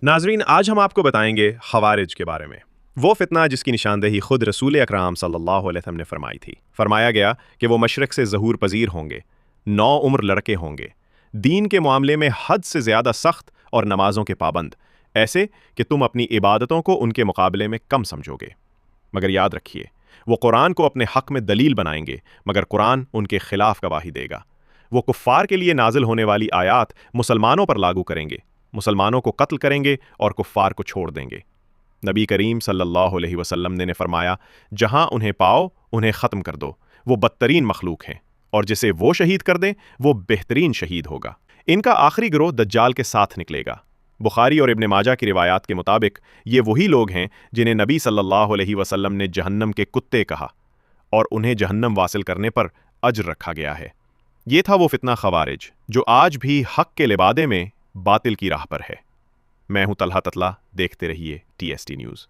ناظرین، آج ہم آپ کو بتائیں گے خوارج کے بارے میں، وہ فتنہ جس کی نشاندہی خود رسول اکرام صلی اللہ علیہ وسلم نے فرمائی تھی۔ فرمایا گیا کہ وہ مشرق سے ظہور پذیر ہوں گے، نو عمر لڑکے ہوں گے، دین کے معاملے میں حد سے زیادہ سخت اور نمازوں کے پابند، ایسے کہ تم اپنی عبادتوں کو ان کے مقابلے میں کم سمجھو گے۔ مگر یاد رکھیے، وہ قرآن کو اپنے حق میں دلیل بنائیں گے، مگر قرآن ان کے خلاف گواہی دے گا۔ وہ کفار کے لیے نازل ہونے والی آیات مسلمانوں پر لاگو کریں گے، مسلمانوں کو قتل کریں گے اور کفار کو چھوڑ دیں گے۔ نبی کریم صلی اللہ علیہ وسلم نے فرمایا، جہاں انہیں پاؤ انہیں ختم کر دو، وہ بدترین مخلوق ہیں، اور جسے وہ شہید کر دیں وہ بہترین شہید ہوگا۔ ان کا آخری گروہ دجال کے ساتھ نکلے گا۔ بخاری اور ابن ماجہ کی روایات کے مطابق یہ وہی لوگ ہیں جنہیں نبی صلی اللہ علیہ وسلم نے جہنم کے کتے کہا، اور انہیں جہنم واصل کرنے پر اجر رکھا گیا ہے۔ یہ تھا وہ فتنہ خوارج جو آج بھی حق کے لبادے میں باطل کی راہ پر ہے۔ میں ہوں طلحہ تتلہ، دیکھتے رہیے TST نیوز۔